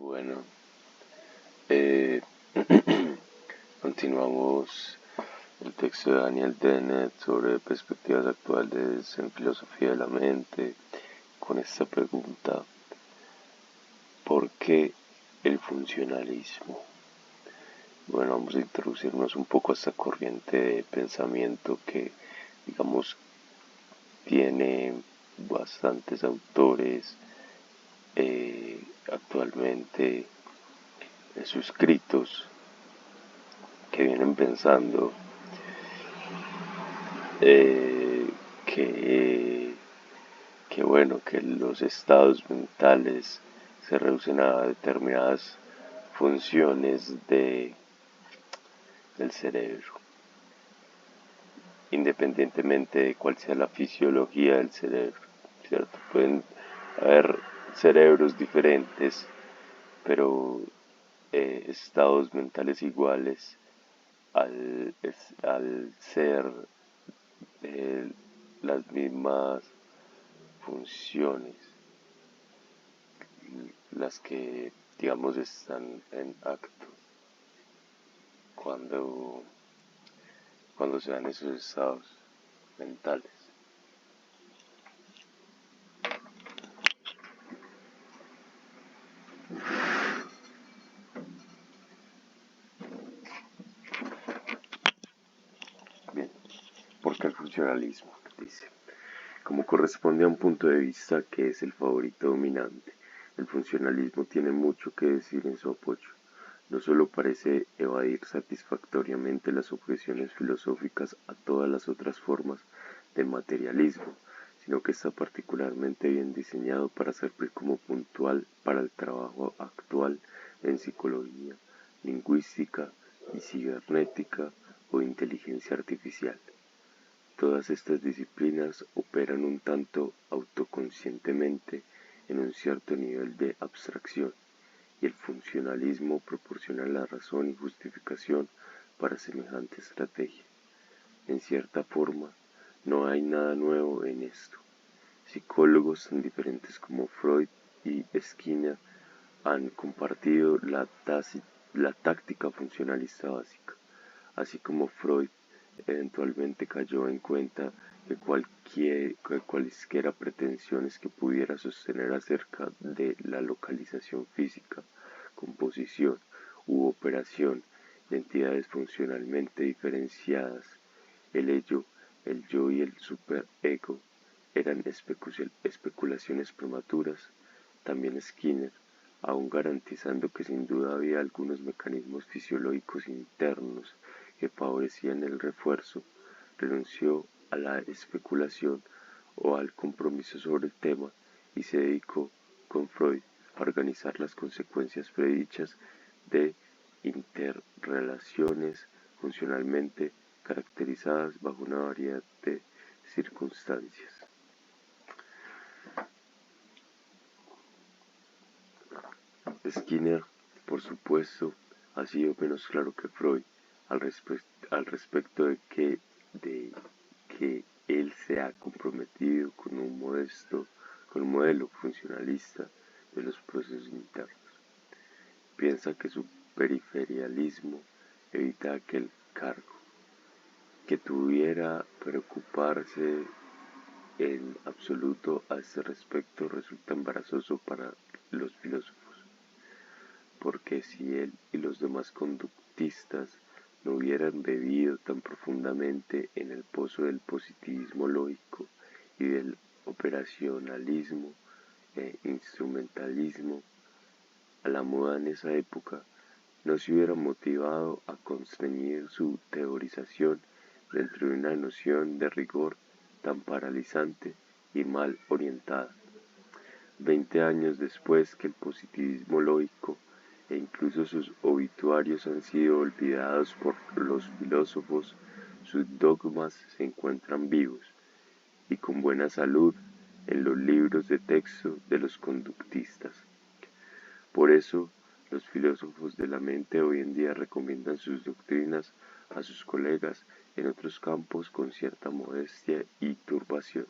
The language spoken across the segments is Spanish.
Bueno, eh, continuamos el texto de Daniel Dennett sobre perspectivas actuales en filosofía de la mente con esta pregunta: ¿por qué el funcionalismo? Bueno, vamos a introducirnos un poco a esta corriente de pensamiento que, digamos, tiene bastantes autores actualmente suscritos que vienen pensando que bueno, que los estados mentales se reducen a determinadas funciones del cerebro, independientemente de cuál sea la fisiología del cerebro, ¿cierto? Pueden haber cerebros diferentes, pero estados mentales iguales al ser eh, las mismas funciones las que, digamos, están en acto cuando, cuando se dan esos estados mentales. Bien, porque el funcionalismo dice: como corresponde a un punto de vista que es el favorito dominante, el funcionalismo tiene mucho que decir en su apoyo. No solo parece evadir satisfactoriamente las objeciones filosóficas a todas las otras formas de materialismo, sino que está particularmente bien diseñado para servir como puntual para el trabajo actual en psicología, lingüística y cibernética o inteligencia artificial. Todas estas disciplinas operan un tanto autoconscientemente en un cierto nivel de abstracción, y el funcionalismo proporciona la razón y justificación para semejante estrategia. En cierta forma, no hay nada nuevo en esto. Psicólogos tan diferentes como Freud y Skinner han compartido la táctica funcionalista básica, así como Freud eventualmente cayó en cuenta que cualesquiera pretensiones que pudiera sostener acerca de la localización física, composición u operación de entidades funcionalmente diferenciadas, el ello, el yo y el superego, eran especulaciones prematuras. También Skinner, aun garantizando que sin duda había algunos mecanismos fisiológicos internos que favorecían el refuerzo, renunció a la especulación o al compromiso sobre el tema y se dedicó, con Freud, a organizar las consecuencias predichas de interrelaciones funcionalmente caracterizadas bajo una variedad de circunstancias. Skinner, por supuesto, ha sido menos claro que Freud al respecto de que él se ha comprometido con un modelo funcionalista de los procesos internos. Piensa que su periferialismo evita aquel cargo, que tuviera preocuparse en absoluto a este respecto resulta embarazoso para los filósofos, porque si él y los demás conductistas no hubieran bebido tan profundamente en el pozo del positivismo lógico y del operacionalismo e instrumentalismo a la moda en esa época, no se hubiera motivado a constreñir su teorización dentro de una noción de rigor tan paralizante y mal orientada. 20 años después que el positivismo lógico e incluso sus obituarios han sido olvidados por los filósofos, sus dogmas se encuentran vivos y con buena salud en los libros de texto de los conductistas. Por eso, los filósofos de la mente hoy en día recomiendan sus doctrinas a sus colegas en otros campos con cierta modestia y turbación.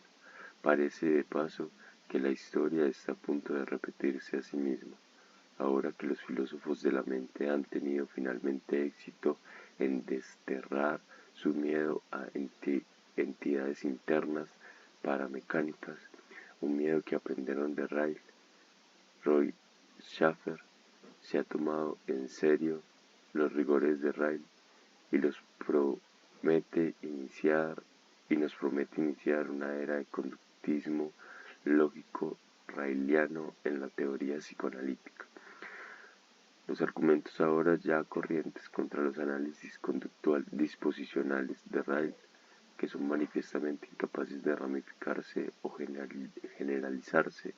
Parece de paso que la historia está a punto de repetirse a sí misma. ahora que los filósofos de la mente han tenido finalmente éxito en desterrar su miedo a entidades internas paramecánicas, un miedo que aprendieron de Roy Schaffer, se ha tomado en serio los rigores de Ryle y nos promete iniciar una era de conductismo lógico raeliano en la teoría psicoanalítica. Los argumentos ahora ya corrientes contra los análisis conductual disposicionales de Ryle, que son manifiestamente incapaces de ramificarse o generalizarse,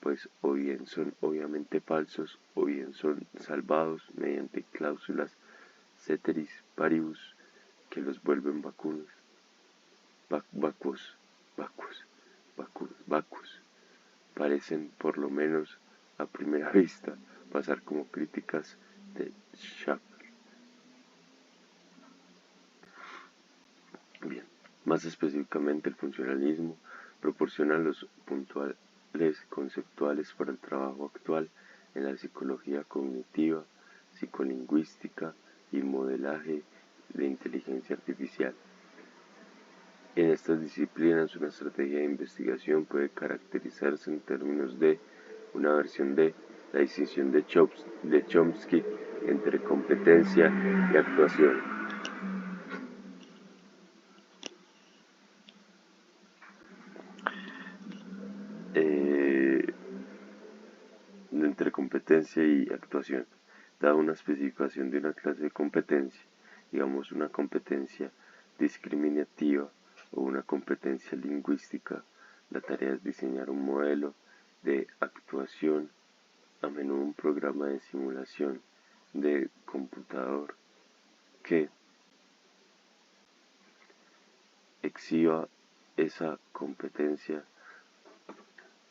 pues o bien son obviamente falsos o bien son salvados mediante cláusulas ceteris paribus que los vuelven vacuos, parecen por lo menos a primera vista pasar como críticas de Schaffer. Bien, más específicamente el funcionalismo proporciona los puntuales conceptuales para el trabajo actual en la psicología cognitiva, psicolingüística y modelaje de inteligencia artificial. En estas disciplinas, una estrategia de investigación puede caracterizarse en términos de una versión de la distinción de Chomsky entre competencia y actuación. Entre competencia y actuación, da una especificación de una clase de competencia, digamos una competencia discriminativa o una competencia lingüística. La tarea es diseñar un modelo de actuación, a menudo un programa de simulación de computador que exhiba esa competencia,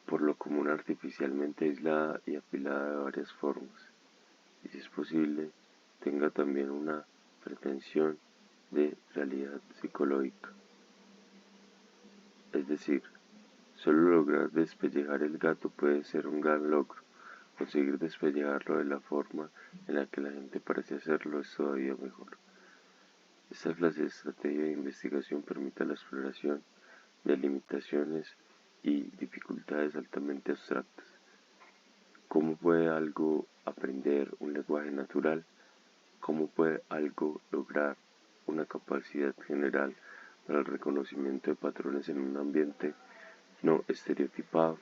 por lo común artificialmente aislada y apilada de varias formas, y si es posible, tenga también una pretensión de realidad psicológica. Es decir, solo lograr despellejar el gato puede ser un gran logro. Conseguir despellejarlo de la forma en la que la gente parece hacerlo es todavía mejor. Esta clase de estrategia de investigación permite la exploración de limitaciones y dificultades altamente abstractas. ¿Cómo puede algo aprender un lenguaje natural? ¿Cómo puede algo lograr una capacidad general para el reconocimiento de patrones en un ambiente no estereotipado,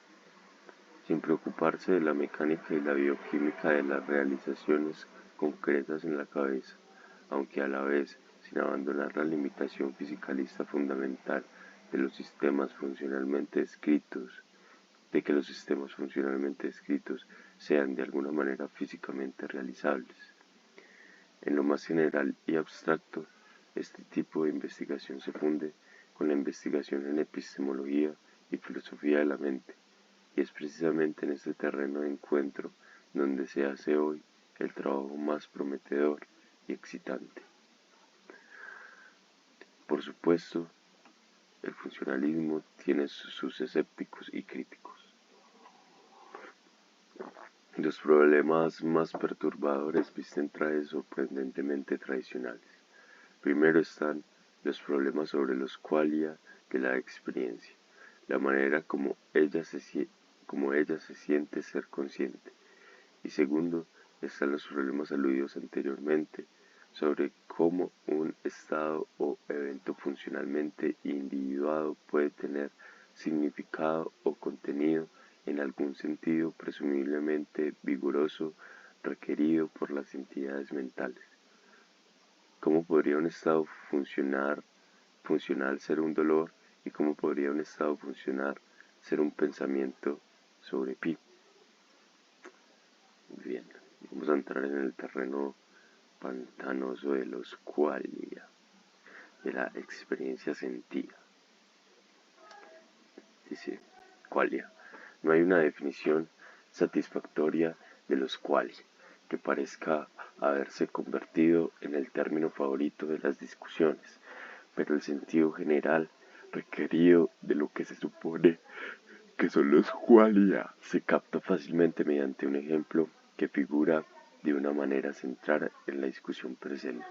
sin preocuparse de la mecánica y la bioquímica de las realizaciones concretas en la cabeza, aunque a la vez sin abandonar la limitación fisicalista fundamental de los sistemas funcionalmente descritos, de que los sistemas funcionalmente descritos sean de alguna manera físicamente realizables? En lo más general y abstracto, este tipo de investigación se funde con la investigación en epistemología y filosofía de la mente, y es precisamente en este terreno de encuentro donde se hace hoy el trabajo más prometedor y excitante. Por supuesto, el funcionalismo tiene sus escépticos y críticos. Los problemas más perturbadores visten trajes sorprendentemente tradicionales. Primero están los problemas sobre los qualia de la experiencia, la manera como ella se siente ser consciente. Y segundo, están los problemas aludidos anteriormente, sobre cómo un estado o evento funcionalmente individuado puede tener significado o contenido en algún sentido presumiblemente vigoroso requerido por las entidades mentales. ¿Cómo podría un estado funcional ser un dolor y cómo podría un estado funcional ser un pensamiento sobre pi? Bien, vamos a entrar en el terreno pantanoso de los qualia, de la experiencia sentida. Dice, qualia. No hay una definición satisfactoria de los qualia que parezca haberse convertido en el término favorito de las discusiones, pero el sentido general requerido de lo que se supone que son los qualia se capta fácilmente mediante un ejemplo que figura de una manera central en la discusión presente.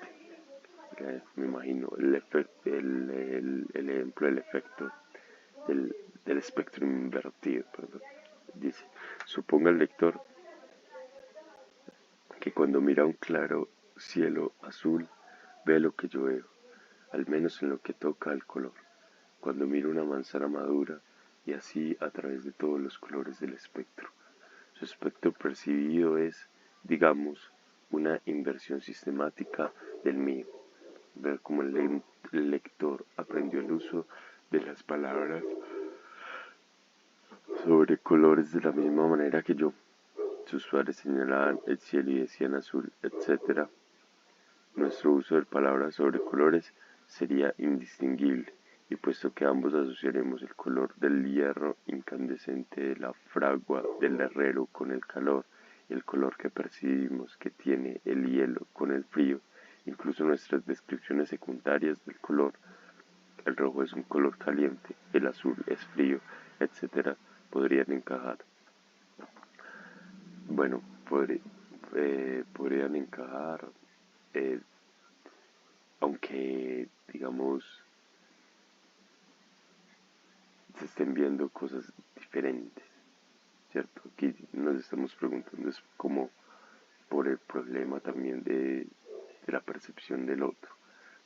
Me imagino el ejemplo del efecto del espectro invertido. Perdón. Dice, suponga el lector que cuando mira un claro cielo azul ve lo que yo veo, al menos en lo que toca al color. Cuando miro una manzana madura y así a través de todos los colores del espectro. Su espectro percibido es, digamos, una inversión sistemática del mío. Ver cómo el lector aprendió el uso de las palabras sobre colores de la misma manera que yo. Sus padres señalaban el cielo y decían azul, etc. Nuestro uso de palabras sobre colores sería indistinguible, y puesto que ambos asociaremos el color del hierro incandescente de la fragua del herrero con el calor, y el color que percibimos que tiene el hielo con el frío, incluso nuestras descripciones secundarias del color, el rojo es un color caliente, el azul es frío, etc., podrían encajar. Bueno, podrían encajar, eh, aunque, digamos, se estén viendo cosas diferentes, ¿cierto? Aquí nos estamos preguntando es como por el problema también de la percepción del otro.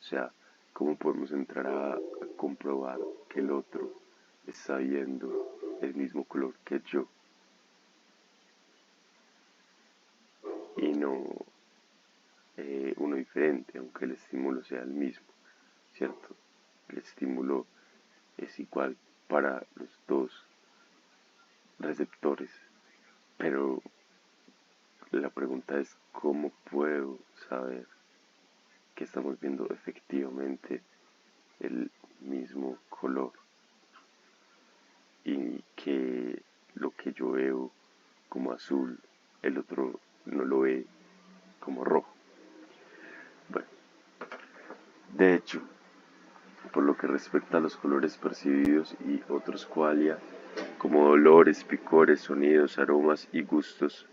O sea, ¿cómo podemos entrar a comprobar que el otro está viendo el mismo color que yo y no uno diferente, aunque el estímulo sea el mismo, ¿cierto? El estímulo es igual para los dos receptores, pero la pregunta es cómo puedo saber que estamos viendo efectivamente el mismo color y que lo que yo veo como azul, el otro no lo ve como rojo. Bueno, de hecho, por lo que respecta a los colores percibidos y otros qualia, como olores, picores, sonidos, aromas y gustos,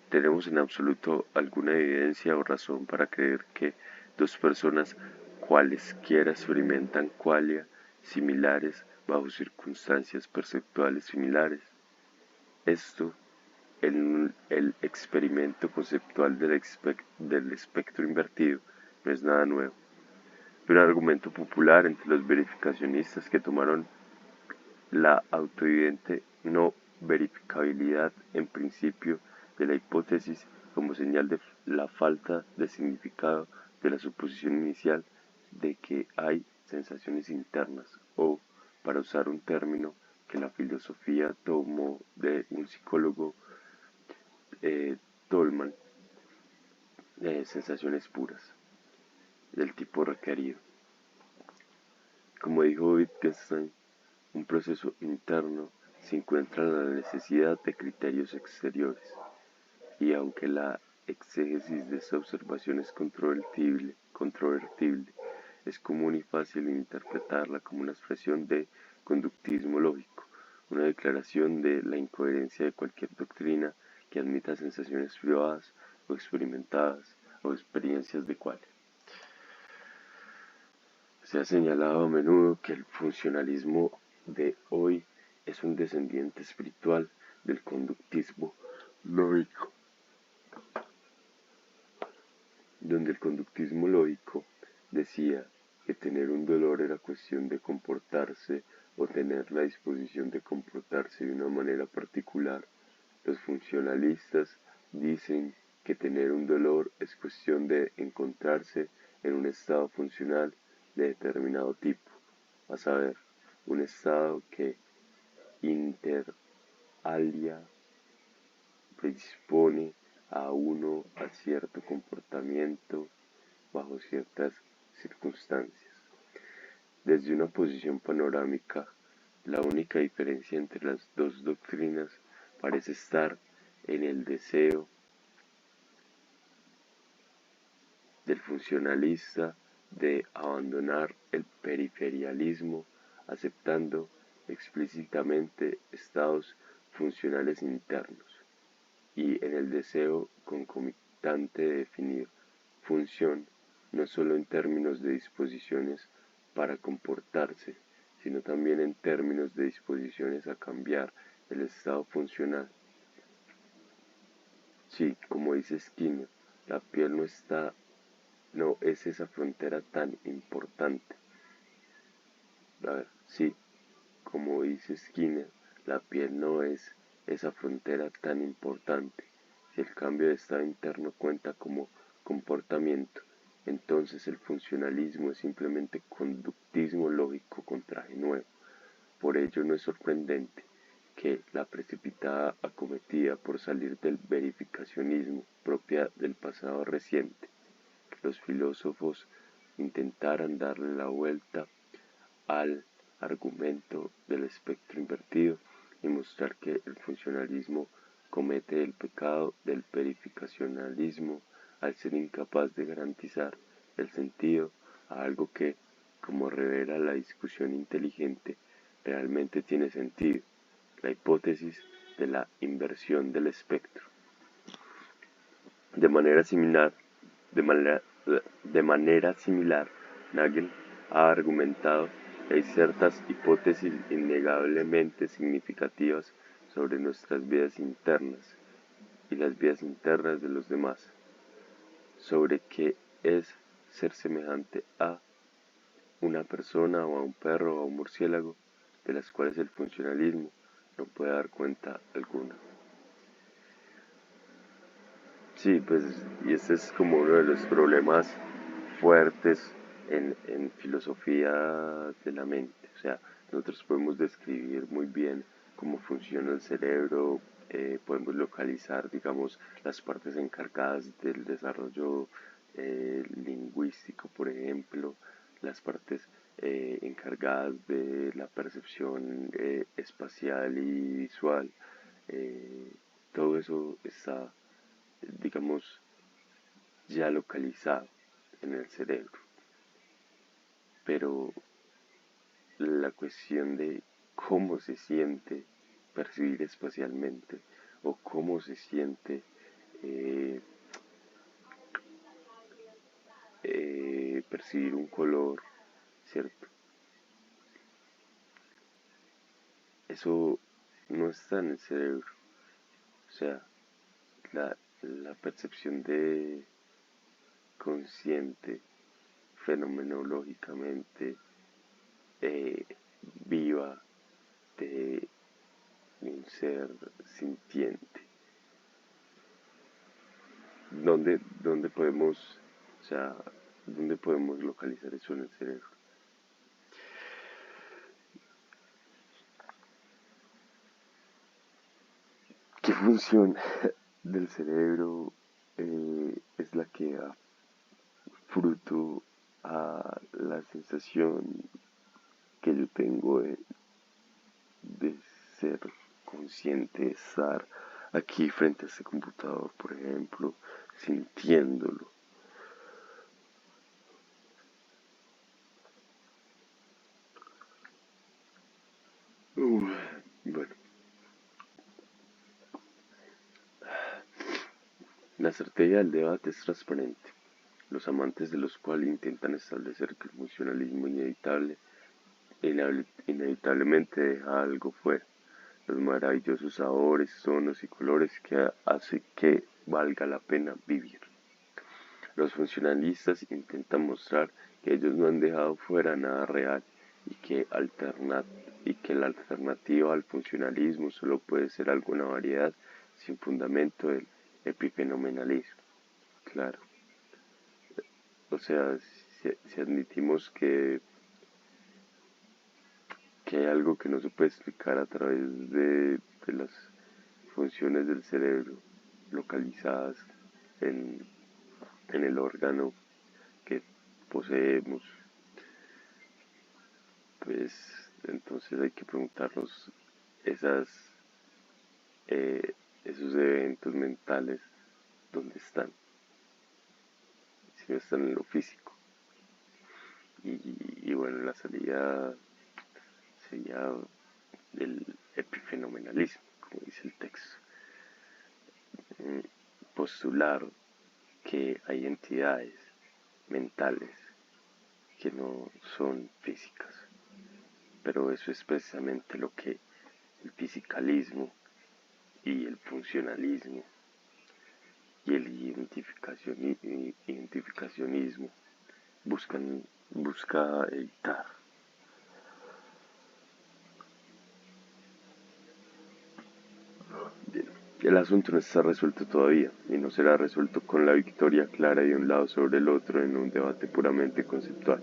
¿tenemos en absoluto alguna evidencia o razón para creer que dos personas cualesquiera experimentan qualia similares bajo circunstancias perceptuales similares? Esto, el experimento conceptual del espectro invertido, no es nada nuevo. Un argumento popular entre los verificacionistas que tomaron la autoevidente no verificabilidad en principio de la hipótesis como señal de la falta de significado de la suposición inicial de que hay sensaciones internas, o, para usar un término que la filosofía tomó de un psicólogo, Tolman, sensaciones puras, del tipo requerido. Como dijo Wittgenstein, un proceso interno se encuentra en la necesidad de criterios exteriores, y aunque la exégesis de esta observación es controvertible, es común y fácil interpretarla como una expresión de conductismo lógico, una declaración de la incoherencia de cualquier doctrina que admita sensaciones privadas o experimentadas o experiencias de cual. Se ha señalado a menudo que el funcionalismo de hoy es un descendiente espiritual del conductismo lógico, donde el conductismo lógico decía que tener un dolor era cuestión de comportarse o tener la disposición de comportarse de una manera particular. Los funcionalistas dicen que tener un dolor es cuestión de encontrarse en un estado funcional de determinado tipo, a saber, un estado que inter alia predispone a uno a cierto comportamiento bajo ciertas circunstancias. Desde una posición panorámica, la única diferencia entre las dos doctrinas parece estar en el deseo del funcionalista de abandonar el periferialismo, aceptando explícitamente estados funcionales internos. y en el deseo concomitante de definir función, no solo en términos de disposiciones para comportarse, sino también en términos de disposiciones a cambiar el estado funcional. Sí, como dice Skinner, la piel no es esa frontera tan importante. A ver, sí, como dice Skinner, la piel no es esa frontera tan importante. Si el cambio de estado interno cuenta como comportamiento, entonces el funcionalismo es simplemente conductismo lógico con traje nuevo. Por ello no es sorprendente que la precipitada acometida por salir del verificacionismo propia del pasado reciente, los filósofos intentaran darle la vuelta al argumento del espectro invertido y mostrar que el funcionalismo comete el pecado del verificacionalismo al ser incapaz de garantizar el sentido a algo que, como revela la discusión inteligente, realmente tiene sentido, la hipótesis de la inversión del espectro. De manera similar, de manera similar, Nagel ha argumentado que hay ciertas hipótesis innegablemente significativas sobre nuestras vidas internas y las vidas internas de los demás, sobre qué es ser semejante a una persona o a un perro o a un murciélago, de las cuales el funcionalismo no puede dar cuenta alguna. Sí, pues, y este es como uno de los problemas fuertes en filosofía de la mente. O sea, nosotros podemos describir muy bien cómo funciona el cerebro, podemos localizar, digamos, las partes encargadas del desarrollo lingüístico, por ejemplo, las partes encargadas de la percepción espacial y visual. eh, Todo eso está, digamos, ya localizado en el cerebro. Pero la cuestión de cómo se siente percibir espacialmente o cómo se siente eh, percibir un color, ¿cierto? Eso no está en el cerebro. O sea, la percepción de consciente fenomenológicamente eh, viva de un ser sintiente. ¿Dónde podemos, o sea, dónde podemos localizar eso en el cerebro? ¿Qué función del cerebro es la que da fruto a la sensación que yo tengo de ser consciente, de estar aquí frente a este computador, por ejemplo, sintiéndolo? Bueno, la estrategia del debate es transparente. Los amantes de los cuales intentan establecer que el funcionalismo inevitablemente deja algo fuera, los maravillosos sabores, tonos y colores que hace que valga la pena vivir. Los funcionalistas intentan mostrar que ellos no han dejado fuera nada real y y que la alternativa al funcionalismo solo puede ser alguna variedad sin fundamento del epifenomenalismo. Claro, o sea, si admitimos que hay algo que no se puede explicar a través de las funciones del cerebro localizadas en, en el órgano que poseemos, pues entonces hay que preguntarnos esas, eh, esos eventos mentales, ¿dónde están? Si no están en lo físico. Y bueno, la salida sería del epifenomenalismo, como dice el texto. postular que hay entidades mentales que no son físicas, pero eso es precisamente lo que el fisicalismo y el funcionalismo y el identificacionismo busca evitar. Bien, el asunto no está resuelto todavía y no será resuelto con la victoria clara de un lado sobre el otro en un debate puramente conceptual.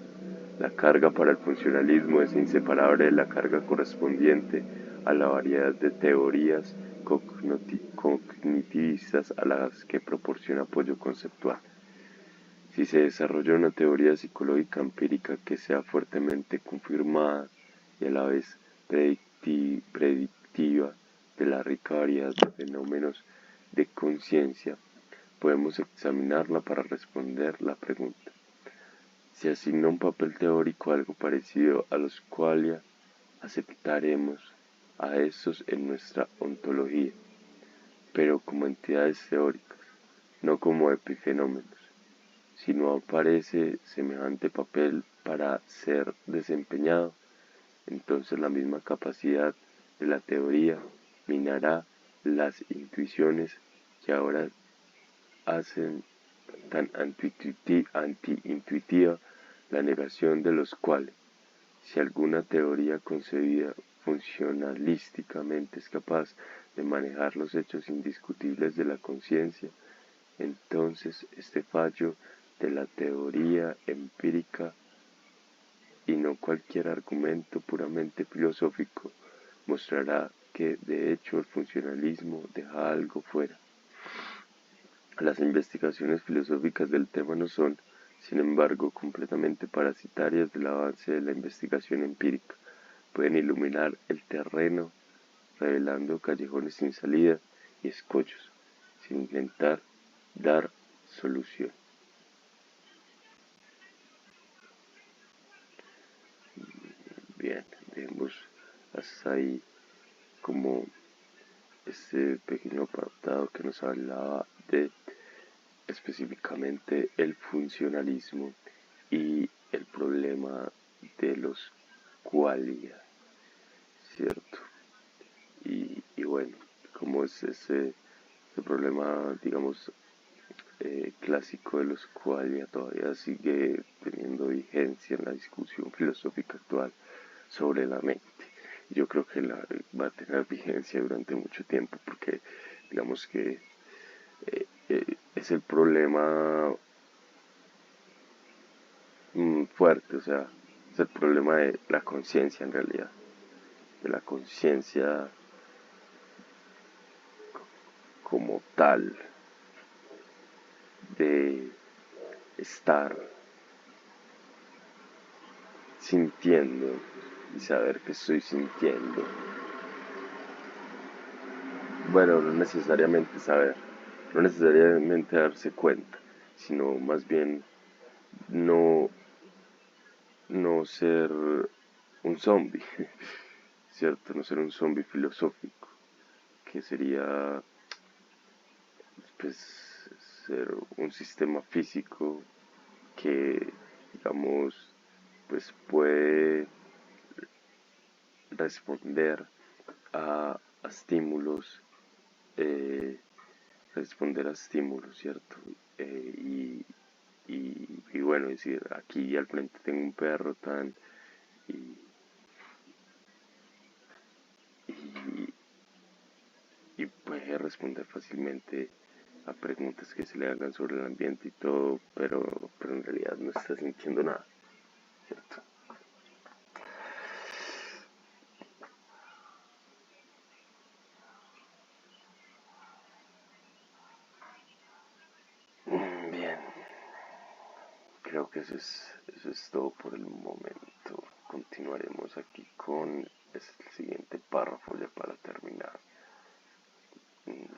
La carga para el funcionalismo es inseparable de la carga correspondiente a la variedad de teorías cognitivistas a las que proporciona apoyo conceptual. Si se desarrolla una teoría psicológica empírica que sea fuertemente confirmada y a la vez predictiva de la rica variedad de fenómenos de conciencia, podemos examinarla para responder la pregunta: se asigna un papel teórico algo parecido a los qualia, aceptaremos a estos en nuestra ontología, pero como entidades teóricas, no como epifenómenos. Si no aparece semejante papel para ser desempeñado, entonces la misma capacidad de la teoría minará las intuiciones que ahora hacen tan anti-intuitiva la negación de los cuales, si alguna teoría concebida funcionalísticamente es capaz de manejar los hechos indiscutibles de la conciencia, entonces este fallo de la teoría empírica y no cualquier argumento puramente filosófico mostrará que de hecho el funcionalismo deja algo fuera. Las investigaciones filosóficas del tema no son, sin embargo, completamente parasitarias del avance de la investigación empírica. Pueden iluminar el terreno, revelando callejones sin salida y escollos, sin intentar dar solución. Bien, dejemos hasta ahí como este pequeño apartado que nos hablaba de específicamente el funcionalismo y el problema de los qualia, ¿cierto? Y bueno, como es ese problema, digamos, clásico de los qualia todavía sigue teniendo vigencia en la discusión filosófica actual sobre la mente. Yo creo que va a tener vigencia durante mucho tiempo porque digamos que es el problema fuerte, o sea, es el problema de la conciencia en realidad, de la conciencia como tal, de estar sintiendo y saber que estoy sintiendo. Bueno, no necesariamente saber, no necesariamente darse cuenta, sino más bien no ser un zombie, ¿cierto? No ser un zombie filosófico, que sería pues ser un sistema físico que, digamos, pues puede responder a estímulos, ¿cierto? Y bueno, es decir, aquí al frente tengo un perro tan y, y, y puede responder fácilmente a preguntas que se le hagan sobre el ambiente y todo, pero en realidad no está sintiendo nada, ¿cierto? Bien, creo que eso es todo por el momento. Continuaremos aquí con el siguiente párrafo ya para terminar.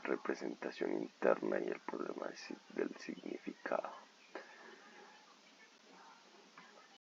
Representación interna y el problema del significado.